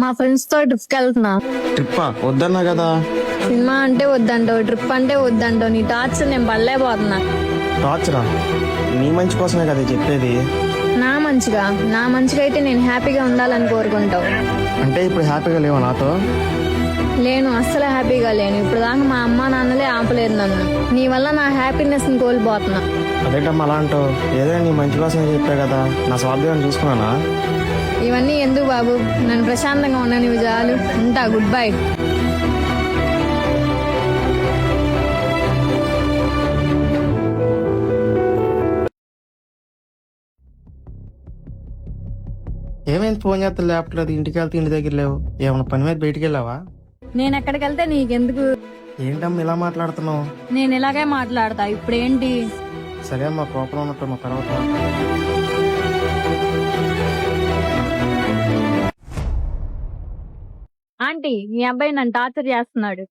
మా ఫ్రెండ్స్ తో ట్రిప్ కి వెళ్తున్నా. ట్రిప్పా? వద్దన్నా కదా. సినిమా అంటే వద్దంటావు, ట్రిప్ అంటే వద్దంటావు. నీ టార్చర్ నేను పడలేకపోతున్నా. టార్చరా? నీ మంచి కోసమే కదా చెప్పేది. నా మంచిగా అయితే నేను హ్యాపీగా ఉండాలని కోరుకుంటావు. అంటే ఇప్పుడు హ్యాపీగా లేవా నాతో? లేను, అస్సలు హ్యాపీగా లేను. ఇప్పుడు దాకా మా అమ్మ నాన్నలే ఆపలేదు నన్ను. నీ వల్ల నా హ్యాపీనెస్ ని కోల్పోతున్నా. అదేంటమ్మా అలా అంటావు? ఏదైనా నీ మంచి కోసమే చెప్పా కదా, నా స్వార్థం చూసుకున్నానా? ఇవన్నీ ఎందుకు బాబు, నన్ను ప్రశాంతంగా ఉండనివి చాలు. ఉంటా, గుడ్ బై. ఏమైంది ఫోన్ చేస్తా లేపట్లేదు? ఇంటికి వెళ్తే ఇంటి దగ్గర లేవు. ఏమన్నా పని మీద బయటికి వెళ్ళావా? నేను ఎక్కడికి వెళ్తే నీకెందుకు? ఏంటమ్మా ఇలా మాట్లాడుతున్నావు? నేను ఇలాగే మాట్లాడతా. ఇప్పుడేంటి? సరే అమ్మా, కోపం ఉన్నట్టు మా తర్వాత. ఆంటీ, మీ అబ్బాయి నన్ను టార్చర్ చేస్తున్నాడు.